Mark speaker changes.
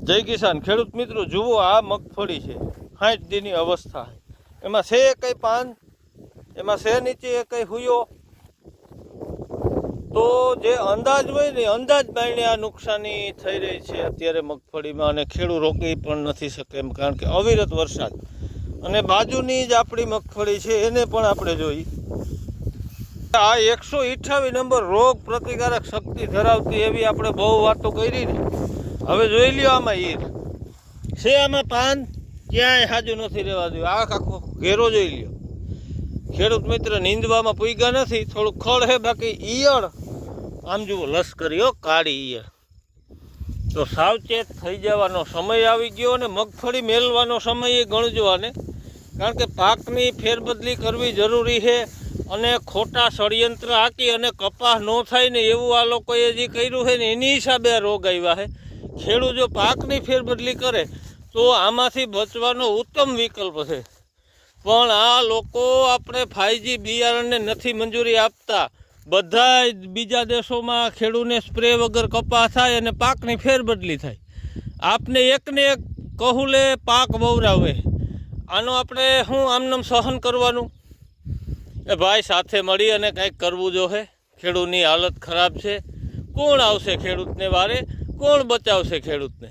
Speaker 1: જય કિસાન ખેડૂત મિત્રો, જુઓ આ મગફળી છે 60 દીની અવસ્થા. એમાં છે કઈ પાન, એમાં છે નીચે કઈ હુયો. તો જે અંદાજ હોય ને અંદાજ બાઈને આ નુકસાની થઈ રહી છે અત્યારે મગફળીમાં, અને ખેડૂત રોકી પણ નથી શકે એમ, કારણ કે અવિરત વરસાદ. અને બાજુની જ આપણી મગફળી છે એને પણ આપણે જોઈ. આ 128 નંબર રોગ પ્રતિકારક શક્તિ ધરાવતી એવી આપણે બહુ વાતો કરી ને. હવે જોઈ લ્યો, આમાં ઈર છે, આમાં પાન ક્યાંય હાજુ નથી રહેવા દઉં. આખો ઘેરો જોઈ લ્યો. ખેડૂત મિત્ર નીંદવામાં પૂગ્યા નથી, થોડુંક ખડ છે, બાકી ઈયળ આમ જુઓ લશ્કરીઓ કાળી ઈયળ. તો સાવચેત થઈ જવાનો સમય આવી ગયો, અને મગફળી મેળવાનો સમય એ ગણજો આને, કારણ કે પાકની ફેરબદલી કરવી જરૂરી છે. અને ખોટા ષડયંત્ર આંકી અને કપાસ ન થાય ને એવું આ લોકોએ જે કર્યું છે ને એની હિસાબે આ રોગ આવ્યા છે. ખેડૂત જો પાકની ફેરબદલી કરે તો આમાંથી બચવાનો ઉત્તમ વિકલ્પ છે. પણ આ લોકો આપણે 5G બિયારણને નથી મંજૂરી આપતા. બધા બીજા દેશોમાં ખેડૂતને સ્પ્રે વગર કપાસ થાય અને પાકની ફેરબદલી થાય. આપને એકને એક કહુલે પાક વવરાવે. આનો આપણે શું આમનામ સહન કરવાનું? એ ભાઈ સાથે મળી અને કંઈક કરવું જોઈએ. ખેડૂતની હાલત ખરાબ છે. કોણ આવશે ખેડૂતને વારે? કોણ બચાવશે ખેડૂતને?